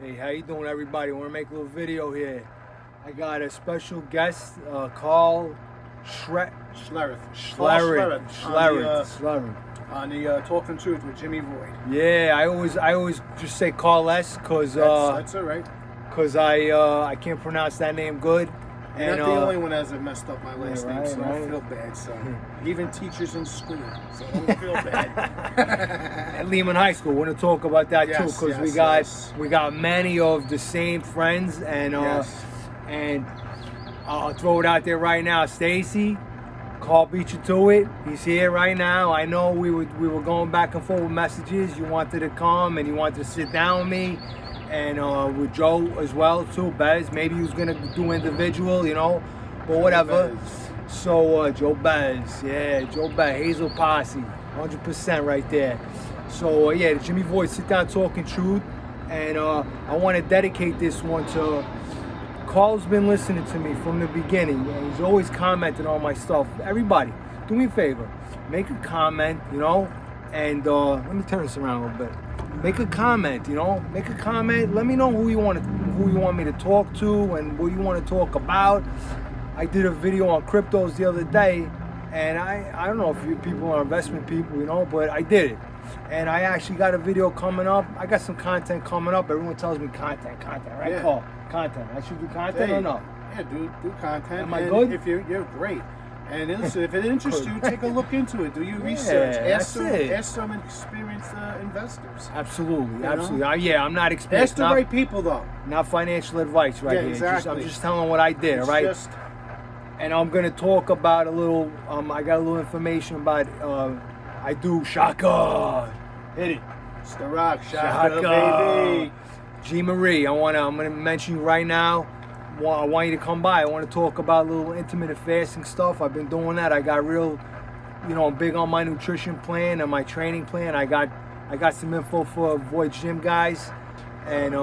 Hey, how you doing, everybody? I want to make a little video here. I got a special guest, Carl Schlereth. On the Talking Truth with Jimmy Void. Yeah, I always just say Carl S. because that's all right. I can't pronounce that name good. You're not the only one that hasn't messed up my last name, so right. don't feel bad. So even teachers in school, so don't feel bad. At Lehman High School, we're gonna talk about that too, because we got many of the same friends, and and I'll throw it out there right now. Stacy, Carl beat you to it. He's here right now. I know we were going back and forth with messages. You wanted to come and you wanted to sit down with me. And with Joe as well too, Bez. Maybe he was gonna do individual, you know, but whatever. So Joe Bez, yeah, Joe Bez, Hazel Posse, 100% right there. So yeah, the JimmyVoid Sit Down Talking Truth, and I want to dedicate this one to Carl's been listening to me from the beginning, and he's always commenting on my stuff. Everybody, do me a favor, make a comment, you know, and let me turn this around a little bit. Make a comment, you know. Make a comment. Let me know who you want me to talk to and what you want to talk about. I did a video on cryptos the other day, and I don't know if you people are investment people, you know, but I did it. And I actually got a video coming up. I got some content coming up. Everyone tells me content, right? Yeah. Carl, content. I should do content or no? Yeah, do content. Am I good? If you're great. And listen, if it interests you, take a look into it. Do your research. Ask some experienced investors. Absolutely, You absolutely. know? Yeah, I'm not experienced. Ask the right people, though. Not financial advice right here. Exactly. I'm just telling what I did, It's right? And I'm gonna talk about a little. I got a little information about. I do shaka. Hit it. It's the rock, shaka, baby. G Marie, I'm gonna mention you right now. I want you to come by. I want to talk about a little intermittent fasting stuff. I've been doing that. I got real, you know, I'm big on my nutrition plan and my training plan. I got some info for Void Gym guys, and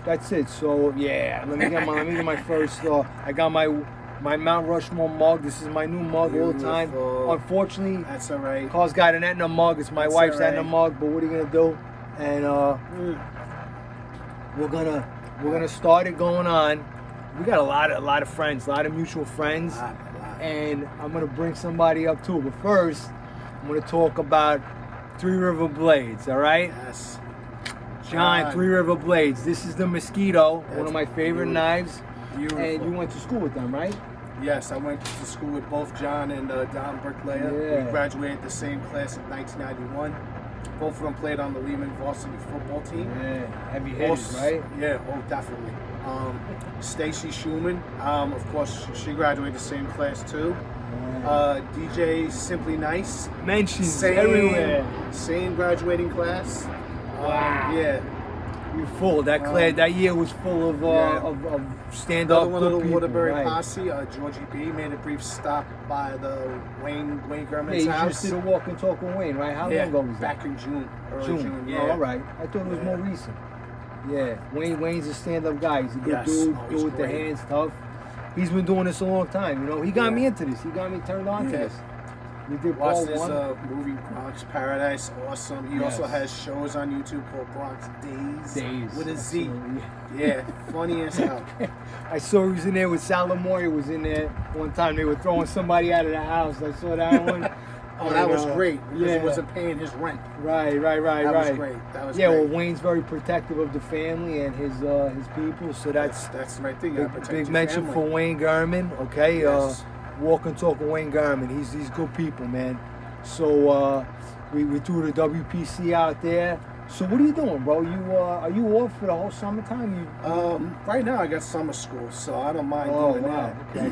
that's it. So yeah, let me get my first. I got my Mount Rushmore mug. This is my new mug all the time. Unfortunately, that's all right. Carl's got an Aetna mug. It's my wife's Aetna mug. But what are you gonna do? And we're gonna start it going on. We got a lot of friends, a lot of mutual friends, and I'm gonna bring somebody up too. But first, I'm gonna talk about Three River Blades. All right? Yes. John, Three River Blades. This is the Mosquito, one of my favorite knives. Beautiful. And you went to school with them, right? Yes, I went to school with both John and Don Bricklayer. Yeah. We graduated the same class in 1991. Both of them played on the Lehman varsity football team. Yeah, heavy hitters, right? Yeah, definitely. Stacy Schumann, of course, she graduated the same class too. DJ Simply Nice. Mentions everywhere. Same graduating class. Wow. Yeah. You're full. That class, that year was full of stand-up Another one of the people, Waterbury right. posse, Georgie B, made a brief stop by the Wayne Gurman's you house. just did a walk and talk with Wayne, right? How long ago was that? Back in June, early June. Oh, all right. I thought it was more recent. Yeah, Wayne's a stand-up guy. He's a good dude. Do with the hands, tough. He's been doing this a long time. You know, he got me into this. He got me turned on to this. We did Watched his movie Bronx Paradise. Awesome. He also has shows on YouTube called Bronx Days with a Z. Yeah, funny as hell. I saw he was in there with Salamori. Was in there one time. They were throwing somebody out of the house. I saw that one. Oh, that was great because he wasn't paying his rent. Right. That was great. That was great. Well, Wayne's very protective of the family and his people, so that's the right thing. Big mention for Wayne Gurman. Okay, Yes. Walk and talk with Wayne Gurman. He's good people, man. So we threw the WPC out there. So what are you doing, bro? Are you off for the whole summertime? Right now I got summer school, so I don't mind doing that. Okay.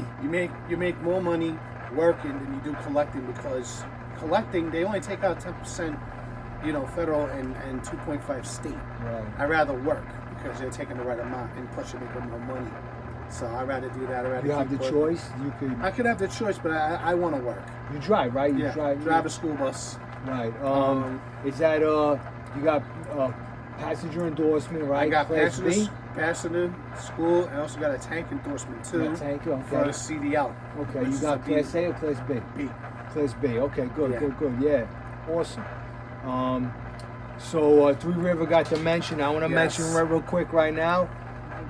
You make more money working than you do collecting, because collecting, they only take out 10%, you know, federal and 2.5 state. Right. I'd rather work because they're taking the right amount, and plus you're making more money. So I'd rather do that. You have the choice. I could have the choice, but I want to work. You drive, right? You drive a school bus. Right. Is that you got passenger endorsement, right? I got passenger school, and I also got a tank endorsement too. Tank, okay. For the CDL. Okay, you got Class A or Class B? B. Class B. Okay, good. Yeah, awesome. So Three River got to mention. I want to mention real quick right now,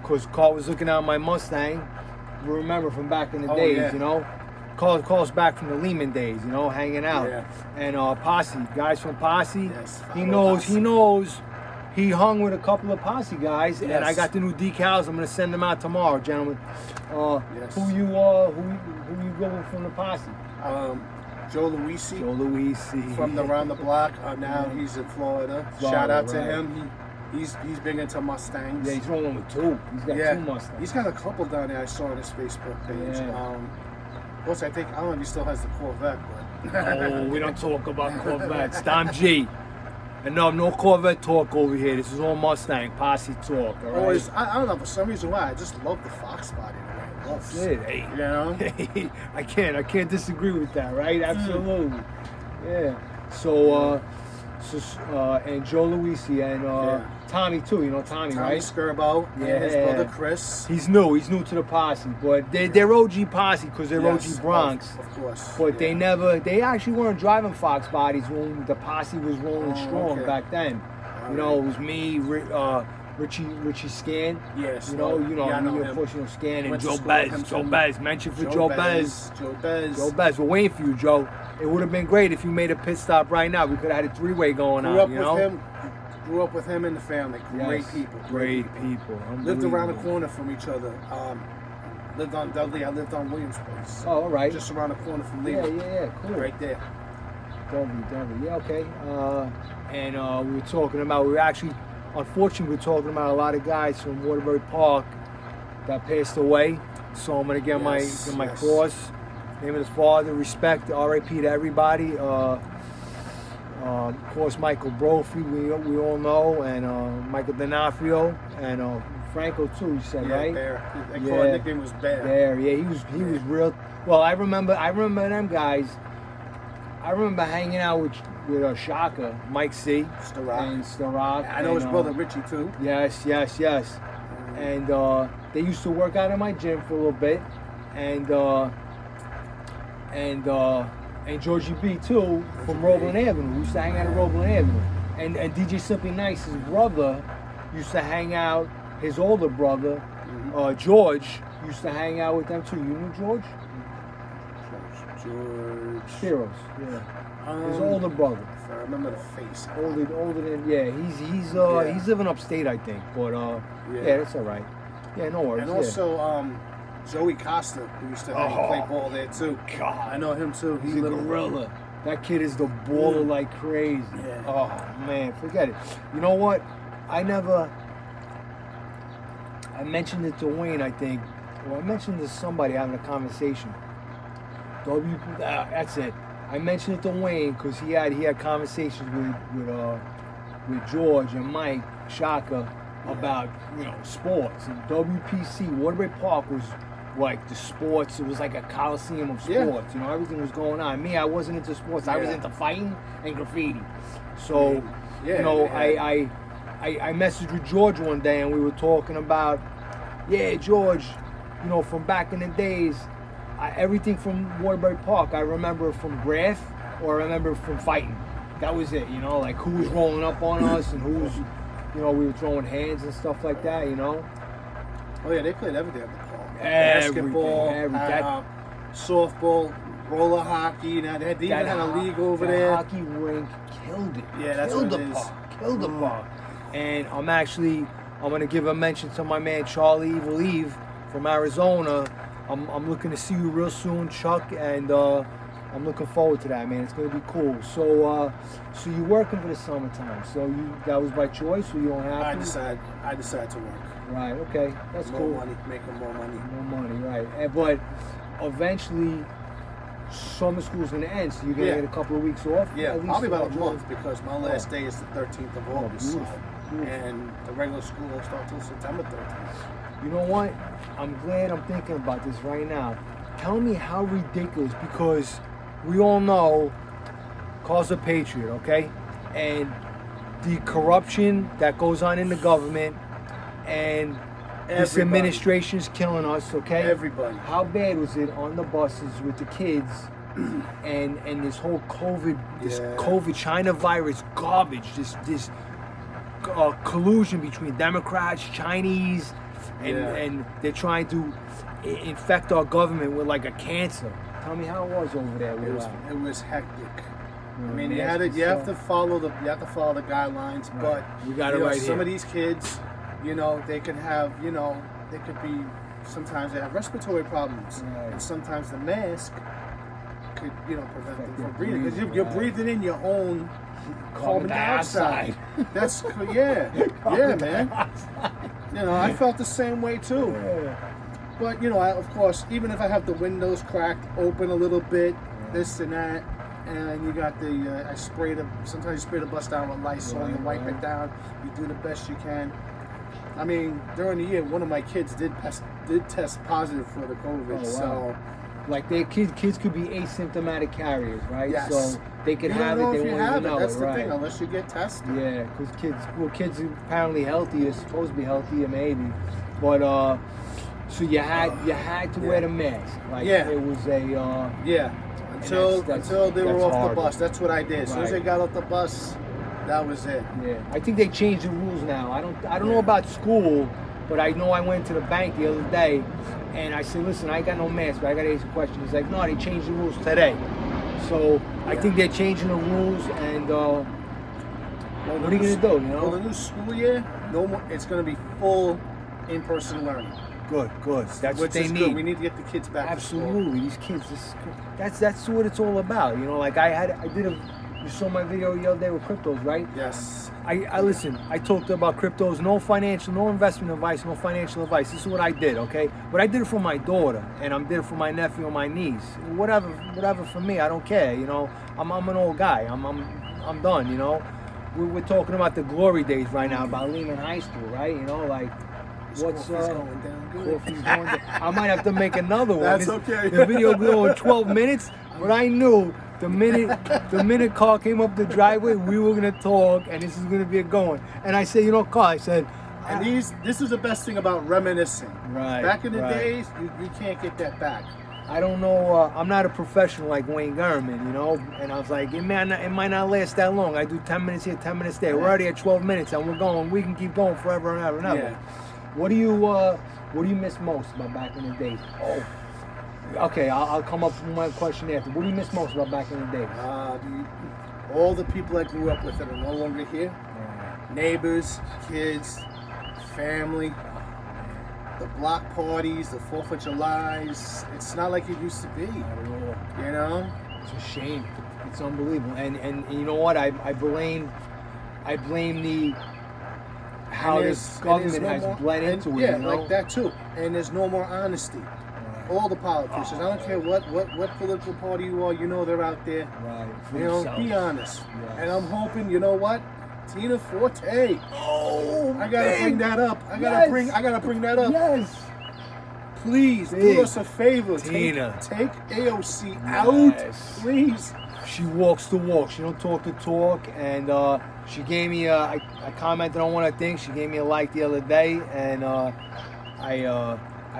because Carl was looking at my Mustang. You remember from back in the days, you know. Carl's back from the Lehman days, you know, hanging out. Yeah. And Posse, guys from Posse. Yes, he knows. He hung with a couple of Posse guys, and I got the new decals. I'm gonna send them out tomorrow, gentlemen. Who you going from the Posse? Joe Luisi. Joe Luisi. From around the block. Now he's in Florida. Shout out to him. He's big into Mustangs. Yeah, he's rolling with two. He's got two Mustangs. He's got a couple down there. I saw on his Facebook page. Yeah. Plus, I don't know if he still has the Corvette, but oh, we don't talk about Corvettes. Dom G. And no Corvette talk over here. This is all Mustang Posse talk. All right? I don't know, for some reason why I just love the Fox body the way it looks. That's it. Hey, you know? Hey, I can't disagree with that, right? Absolutely. Yeah. So and Joe Luisi and Tommy too. You know Tommy, Tommy right? Skirbo and his brother Chris. He's new to the Posse, but they're OG Posse because they're OG Bronx. Of course. But they actually weren't driving Fox bodies when the Posse was rolling strong back then. You know, it was me, Richie Scan. Yes. You know, unfortunately Scan and Joe Bez. Mention for Joe Bez. Joe Bez. We're waiting for you, Joe. It would have been great if you made a pit stop right now. We could have had a three-way going on. Grew up with him and the family. Great people. Great people. Lived around the corner from each other. Lived on Dudley. I lived on Williams Place. Oh, all right. Just around the corner from Lehman. Yeah, cool. Right there. Dudley. Yeah, okay. And we were talking about. Unfortunately, we're talking about a lot of guys from Waterbury Park that passed away. So I'm gonna get my cross. Name of the Father, respect, R.I.P. to everybody. Of course, Michael Brophy, we all know, and Michael D'Onofrio, and Franco too. You said right? Bear. They call his nickname was Bear. Bear, yeah, he was real. Well, I remember them guys. I remember hanging out with Shaka, Mike C. And Starak. I know his brother Richie too. Yes. And they used to work out in my gym for a little bit, and Georgie B too from Roebling Avenue. We used to hang out at Roebling Avenue. And DJ Simply Nice, his brother, used to hang out. His older brother, George, used to hang out with them too. You knew George? George Heroes, yeah. His older brother. If I remember the face. Older than he's living upstate, I think. But that's all right. Yeah, no worries. And also Joey Costa, who used to play ball there too. God, I know him too. He's a gorilla. That kid is the baller like crazy. Yeah. Oh man, forget it. You know what? I mentioned it to Wayne, I think. Well, I mentioned it to somebody having a conversation. That's it. I mentioned it to Wayne because he had conversations with George and Mike Shaka about sports, and WPC Waterbury Park was like the sports. It was like a coliseum of sports. You know, everything was going on. Me, I wasn't into sports. I was into fighting and graffiti. So I messaged with George one day and we were talking about George, from back in the days. Everything from Waterbury Park, I remember from Graf or I remember from fighting. That was it, like who was rolling up on us and who was, we were throwing hands and stuff like that, Oh yeah, they played everything at the park. Basketball, softball, roller hockey. Now they even had a league over there. Hockey rink killed it. Yeah, that's killed what it is. Killed the park. And I'm going to give a mention to my man Charlie Evil Eve from Arizona. I'm looking to see you real soon, Chuck, and I'm looking forward to that, man. It's gonna be cool. So you're working for the summertime. So that was by choice, or you don't have to? I decided to work. Right. Okay. That's cool. More money, making more money. More money, right? But eventually, summer school's gonna end, so you're gonna get a couple of weeks off. Yeah, probably about a month because my last day is the 13th of August, and the regular school won't start till September 13th. You know what? I'm glad I'm thinking about this right now. Tell me how ridiculous, because we all know Carl's a patriot, okay? And the corruption that goes on in the government and this administration is killing us, okay? Everybody. How bad was it on the buses with the kids and this whole COVID China virus garbage, this collusion between Democrats, Chinese, and they're trying to infect our government with like a cancer. Tell me how it was over there. It was hectic. I mean, you have to follow the guidelines, but we got it right here. Some of these kids, they could have, they could be. Sometimes they have respiratory problems, and sometimes the mask could, prevent them from breathing because you're breathing in your own carbon dioxide. That's man. I felt the same way too. But of course, even if I have the windows cracked open a little bit, this and that. And you got sometimes you spray the bus down with Lysol, you wipe it down, you do the best you can. I mean, during the year, one of my kids did test positive for the COVID. Oh, wow. So, like their kids could be asymptomatic carriers, right? Yes. So they could have it. They won't even know That's it, the right? thing, unless you get tested. Yeah, because kids are apparently healthy. Are supposed to be healthier, maybe. But so you had to wear the mask. Like it was a Until they were off horrible. the bus. That's what I did. As soon as they got off the bus, that was it. Yeah, I think they changed the rules now. I don't know about school, but I know I went to the bank the other day, and I said, listen, I ain't got no mask, but I got to ask a question. He's like, no, they changed the rules today. So I think they're changing the rules, and what are you gonna do? Well, the new school year, no more. It's gonna be full in-person learning. Good. That's what they need. Good. We need to get the kids back. Absolutely, these kids. That's what it's all about. Like you saw my video the other day with cryptos, right? Yes. I listen. I talked about cryptos. No investment advice, no financial advice. This is what I did, okay? But I did it for my daughter, and I did it for my nephew and my niece. Whatever for me. I don't care. I'm an old guy. I'm done. We're talking about the glory days right now, about Lehman High School, right? What's going down good. I might have to make another one. That's okay. The video going 12 minutes, but I knew the minute Carl came up the driveway, we were gonna talk, and this is gonna be a going. And I said, Carl, I said, and this is the best thing about reminiscing. Right. Back in the days, you can't get that back. I don't know. I'm not a professional like Wayne Gurman, And I was like, it might not last that long. I do 10 minutes here, 10 minutes there. We're already at 12 minutes, and we're going. We can keep going forever and ever and ever. Yeah. What do you miss most about back in the day? Oh, okay. I'll come up with my question after. What do you miss most about back in the day? All the people I grew up with that are no longer here. Neighbors, kids, family, the block parties, the 4th of Julys. It's not like it used to be. Not at all. It's a shame. It's unbelievable. And you know what? I blame how this government has bled into it. Yeah, like that too. And there's no more honesty. Right. All the politicians. I don't care what political party you are. They're out there. Right. Be honest. Yes. And I'm hoping. What? Tina Forte. Oh, I gotta bring that up. I gotta bring that up. Yes. Please do us a favor. Tina. Take AOC out, please. She walks the walk. She don't talk the talk. And she gave me I commented on one of the things. She gave me a like the other day, and I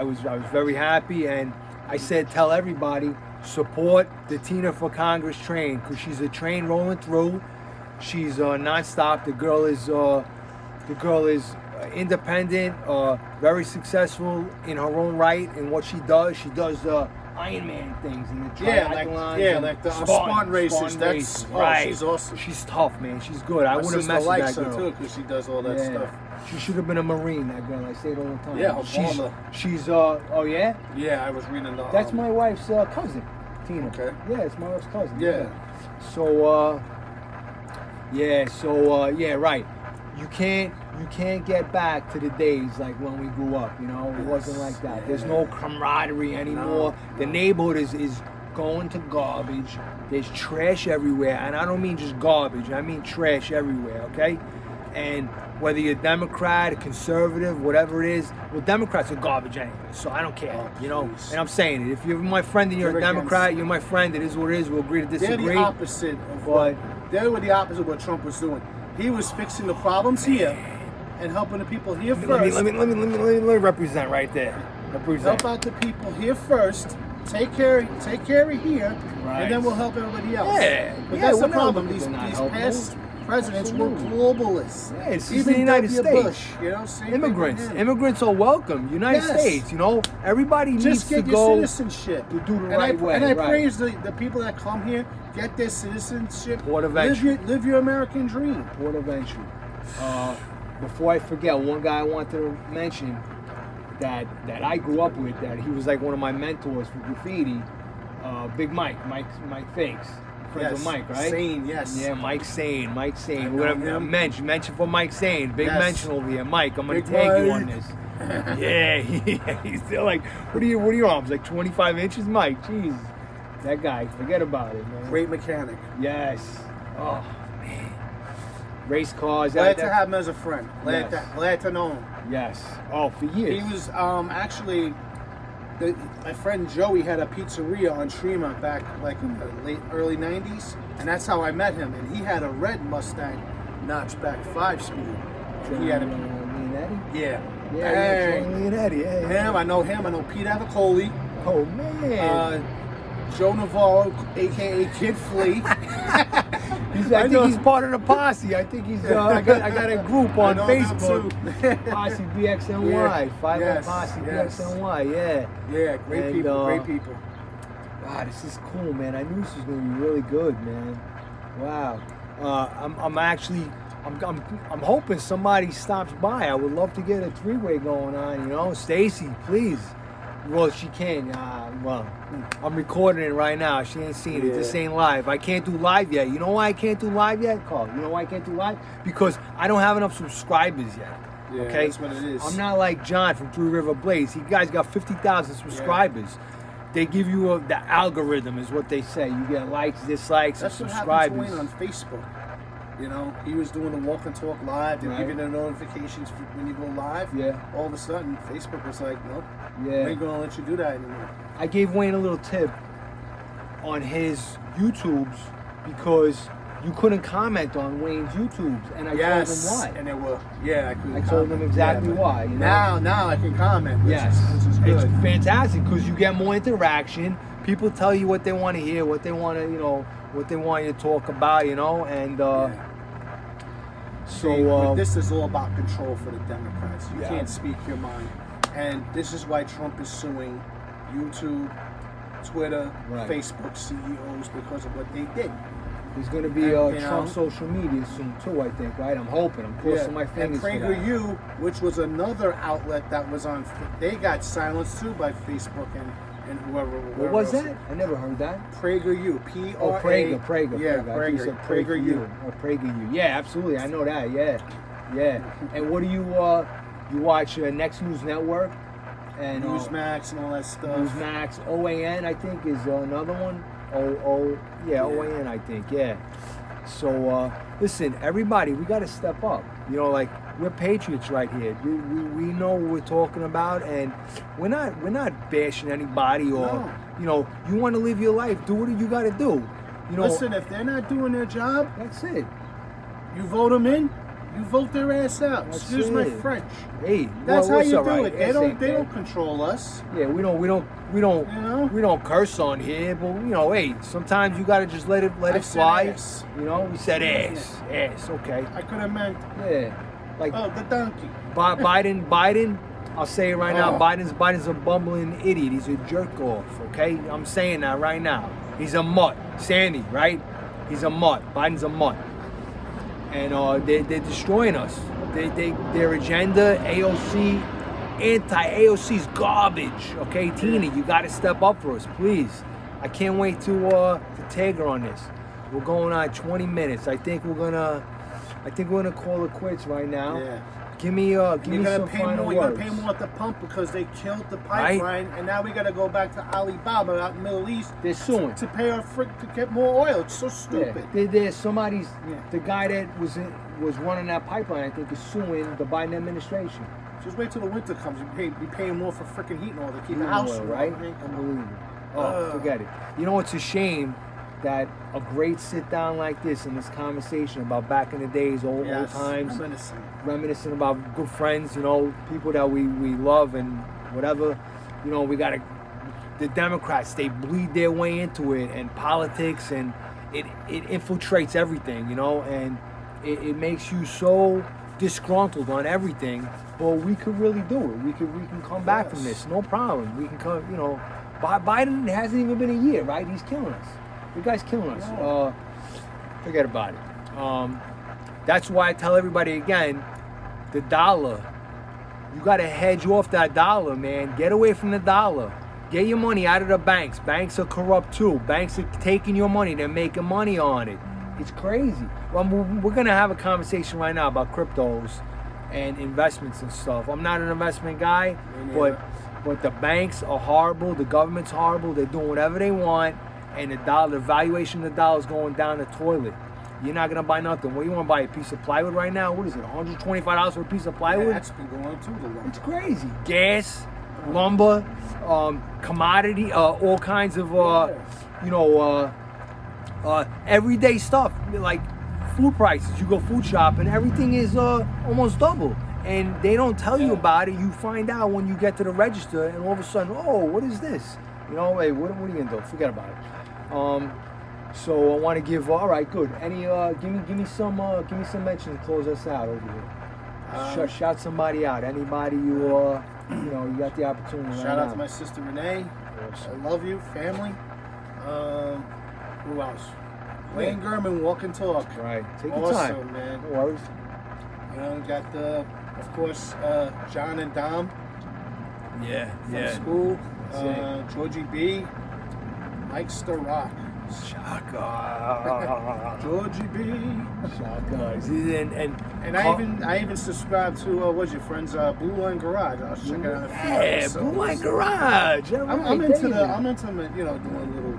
was very happy. And I said, tell everybody, support the Tina for Congress train, because she's a train rolling through. She's nonstop. The girl is independent, very successful in her own right in what she does. She does Iron Man things and the triathlons, like the Spartan races. That's right. She's awesome. She's tough, man. She's good. I wouldn't mess with that girl too, because she does all that stuff. She should have been a Marine. That girl. I say it all the time. Yeah, she's oh yeah. Yeah, I was reading the. That's my wife's cousin, Tina. Okay. Yeah, it's my wife's cousin. Yeah. So right. You can't get back to the days like when we grew up, It wasn't like that. Yeah. There's no camaraderie anymore. The neighborhood is going to garbage. There's trash everywhere, and I don't mean just garbage. I mean trash everywhere, okay? And whether you're Democrat, conservative, whatever it is, well, Democrats are garbage anyway, so I don't care, Please. And I'm saying it. If you're my friend and you're a Democrat, you're my friend. It is what it is. We'll agree to disagree. They're the opposite of what Trump was doing. He was fixing the problems here and helping the people here first. Let me represent right there. Help out the people here first, take care of here, Right. and then we'll help everybody else. Yeah, But yeah, that's the we're not problem. looking These to not these help past them. presidents Absolutely. were globalists. Yeah, it's Even the United W. States. Bush, you know, same thing with Immigrants. him. Immigrants are welcome. United Yes. States, you know, everybody needs Just to get your go citizenship. to do the And right way. And I right. praise the people that come here, get their citizenship, Port of entry. live your American dream. Port of entry. Before I forget, one guy I wanted to mention that I grew up with, that he was like one of my mentors for graffiti. Big Mike Fakes. Friends with Mike, right? Sane, yes. Yeah, Mike Sane. I We're know gonna him. mention for Mike Sane. Big Yes. mention over here. Mike, I'm gonna Big tag you on Mike. this. Yeah, he's still like, what are your arms? Like 25 inches, Mike? Jeez. That guy, forget about it, man. Great mechanic. Yes. Oh, man. Race cars. Glad to have him as a friend. Yes. Glad to know him. Yes. Oh, for years. He was actually, my friend Joey had a pizzeria on Tremont back like in the early 90s, and that's how I met him. And he had a red Mustang notchback 5-speed. And he had a Leonetti? yeah. Yeah, Leonetti. Yeah. Him, I know him. I know Pete Avicoli. Oh, man. Joe Navarro, aka Kid Flea. I think he's part of the posse. I think he's. I got a group on Facebook. Posse BXNY. Yeah. 5 Yes, Posse yes. BXNY. Yeah. Yeah, great people. Great people. Wow, this is cool, man. I knew this was gonna be really good, man. Wow. I'm hoping somebody stops by. I would love to get a three-way going on. You know, Stacy, please. Well, she can. Well, I'm recording it right now. She ain't seen it. This ain't live. I can't do live yet. You know why I can't do live yet, Carl? You know why I can't do live? Because I don't have enough subscribers yet. Yeah, okay? that's what it is. I'm not like John from Three River Blaze. He guys got 50,000 subscribers. They give you the algorithm, is what they say. You get likes, dislikes, That's and what happened to subscribers. Wayne on Facebook. You know, he was doing the walk and talk live. They're giving the notifications when you go live. Yeah. All of a sudden, Facebook was like, nope, Yeah. we ain't gonna let you do that anymore. I gave Wayne a little tip on his YouTubes because you couldn't comment on Wayne's YouTubes, and I told him why. And they were, I couldn't I told him exactly but why. You know? Now I can comment. Which is good. It's fantastic because you get more interaction. People tell you what they want to hear, what they want to, what they want you to talk about, and but this is all about control for the Democrats. You Yeah. can't speak your mind, and this is why Trump is suing YouTube, Twitter, Right. Facebook CEOs because of what they did. there's going to be Trump social media soon too. I think, right? I'm hoping. I'm crossing my fingers. And for that. PragerU, which was another outlet that was on, they got silenced too by Facebook and whoever. What was else. that? I never heard that. PragerU, P-R-A. Oh, Prager. Yeah, I think you said PragerU. Oh, PragerU. Yeah, absolutely. I know that. Yeah. And what do you watch? Next News Network and Newsmax and all that stuff. Newsmax. OAN, I think, is another one. OAN, I think. Yeah. So listen, everybody, we got to step up. Like we're patriots right here. We know what we're talking about, and we're not bashing anybody or you want to live your life. Do what you got to do. Listen, if they're not doing their job, that's it. You vote them in, you vote their ass out. Excuse my French. Hey, that's how you do right? it. They don't control us. Yeah, we don't curse on here, but hey, sometimes you gotta just let it fly. Ass. We said ass, okay. I could have meant like the donkey. Biden. I'll say it right now. Biden's a bumbling idiot. He's a jerk off. Okay, I'm saying that right now. He's a mutt. Sandy, right? He's a mutt. Biden's a mutt. And they're destroying us. Their agenda, AOC, anti-AOC's garbage. Okay, Tina, you got to step up for us, please. I can't wait to tag her on this. We're going on 20 minutes. I think we're gonna call it quits right now. Yeah. Give me some final words. You gotta pay more at the pump because they killed the pipeline, and now we gotta go back to Alibaba out in the Middle East. They're suing to pay our to get more oil. It's so stupid. There's the guy that was running that pipeline. I think is suing the Biden administration. Just wait till the winter comes. You be paying more for freaking heating oil to keep the house warm, right? Unbelievable. Forget it. It's a shame that a great sit down like this and this conversation about back in the days, old times, reminiscing about good friends, people that we love and whatever, we gotta the Democrats, they bleed their way into it, and politics, and it infiltrates everything, you know, and it makes you so disgruntled on everything. But we could really do it. We can come back from this, no problem. We can come, you know. Biden hasn't even been a year, right? He's killing us. The guy's killing us. Forget about it. That's why I tell everybody again, the dollar. You got to hedge off that dollar, man. Get away from the dollar. Get your money out of the banks. Banks are corrupt too. Banks are taking your money. They're making money on it. It's crazy. Well, we're going to have a conversation right now about cryptos and investments and stuff. I'm not an investment guy, but the banks are horrible. The government's horrible. They're doing whatever they want. And the valuation of the dollar is going down the toilet. You're not gonna buy nothing. What, you want to buy a piece of plywood right now? What is it, $125 for a piece of plywood? Yeah, that's been going too long. It's crazy. Gas, lumber, commodity, all kinds of, everyday stuff like food prices. You go food shopping, everything is almost double, and they don't tell you about it. You find out when you get to the register, and all of a sudden, oh, what is this? You know, hey, what are you gonna do? Forget about it. So I want to give. All right, good. Any, give me some mention to close us out over here. Shout somebody out. Anybody you got the opportunity. Shout out to my sister Renee. Awesome. I love you, family. Who else? Wayne Gurman, Walk and Talk. Right. Take your time. Awesome, man. No worries. Got of course, John and Dom. From school. Georgie B. Mike Starrock. Shaka. Georgie B. Shaka. And I even subscribe to what's your friends Blue Line Garage. I was checking out a few episodes. Blue Line Garage. I'm into doing little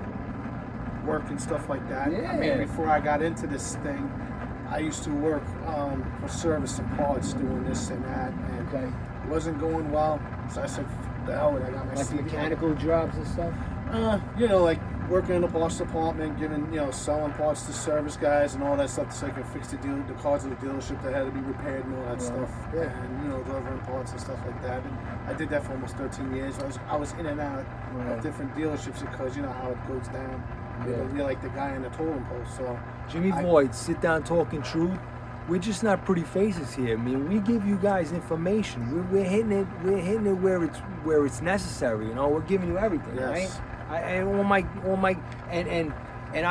work and stuff like that. Yeah. I mean, before I got into this thing, I used to work for service and parts, doing this and that, and it wasn't going well. So I said, "The hell with it." I got my like CV. mechanical jobs and stuff. Like working in the parts department, selling parts to service guys and all that stuff so I could fix the cars of the dealership that had to be repaired and all that stuff. Yeah. And delivering parts and stuff like that. And I did that for almost 13 years. I was in and out of different dealerships because you know how it goes down. You're like the guy in the totem pole. So JimmyVoid, sit down talking truth. We're just not pretty faces here. I mean, we give you guys information. We're hitting it. We're hitting it where it's necessary. You know, we're giving you everything, right? I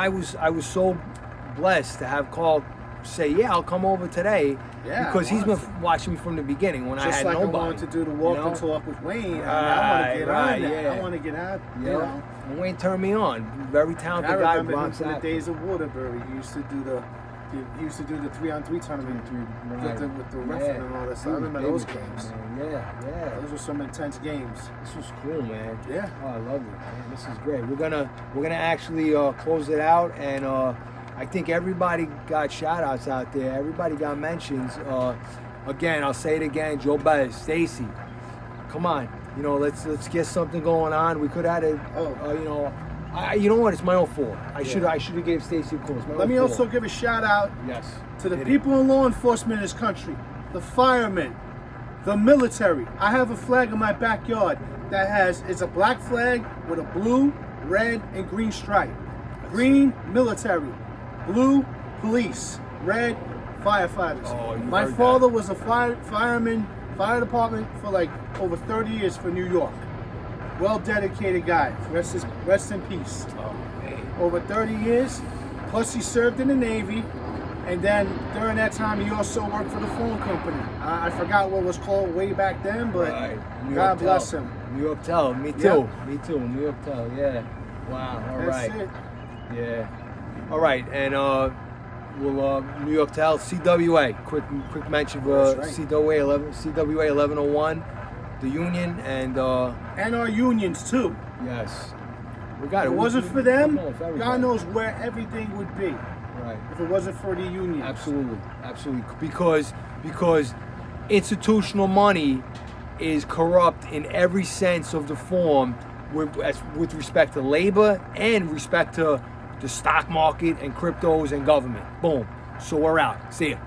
was so blessed to have Carl say, "Yeah, I'll come over today," because he's been watching me from the beginning when I had nobody. Just like I wanted to do the walk and talk with Wayne. I want to get on that. I want to get out. And Wayne turned me on. Very talented guy. I remember him from the days of Waterbury. He used to do the 3-on-3 tournament with the referee and all that stuff. I remember those games. Yeah. Those were some intense games. This was cool, man. Yeah. Oh, I love it, man. This is great. We're gonna actually close it out, and I think everybody got shout outs out there. Everybody got mentions. Again, I'll say it again. Joe Bez, Stacy, come on. Let's get something going on. We could have you know what? It's my own fault. I should have gave Stacy a call. Let me also give a shout out to the people in law enforcement in this country, the firemen, the military. I have a flag in my backyard that it's a black flag with a blue, red, and green stripe. Green, military. Blue, police. Red, firefighters. Oh, my father was a fireman, fire department for like over 30 years for New York. Well dedicated guy. Rest in peace. Oh, man. Over 30 years. Plus he served in the Navy. And then during that time he also worked for the phone company. I forgot what it was called way back then, but God bless him. New York Tel. Me too. Me too. New York Tel. Yeah. Wow. All right. That's it. Yeah. All right. And we'll New York Tel, CWA. Quick mention for CWA 1101. The union and our unions too. Yes, we got it. If it wasn't for them, God knows where everything would be. Right. If it wasn't for the unions. Absolutely. Because institutional money is corrupt in every sense of the form, with respect to labor and respect to the stock market and cryptos and government. Boom. So we're out. See ya.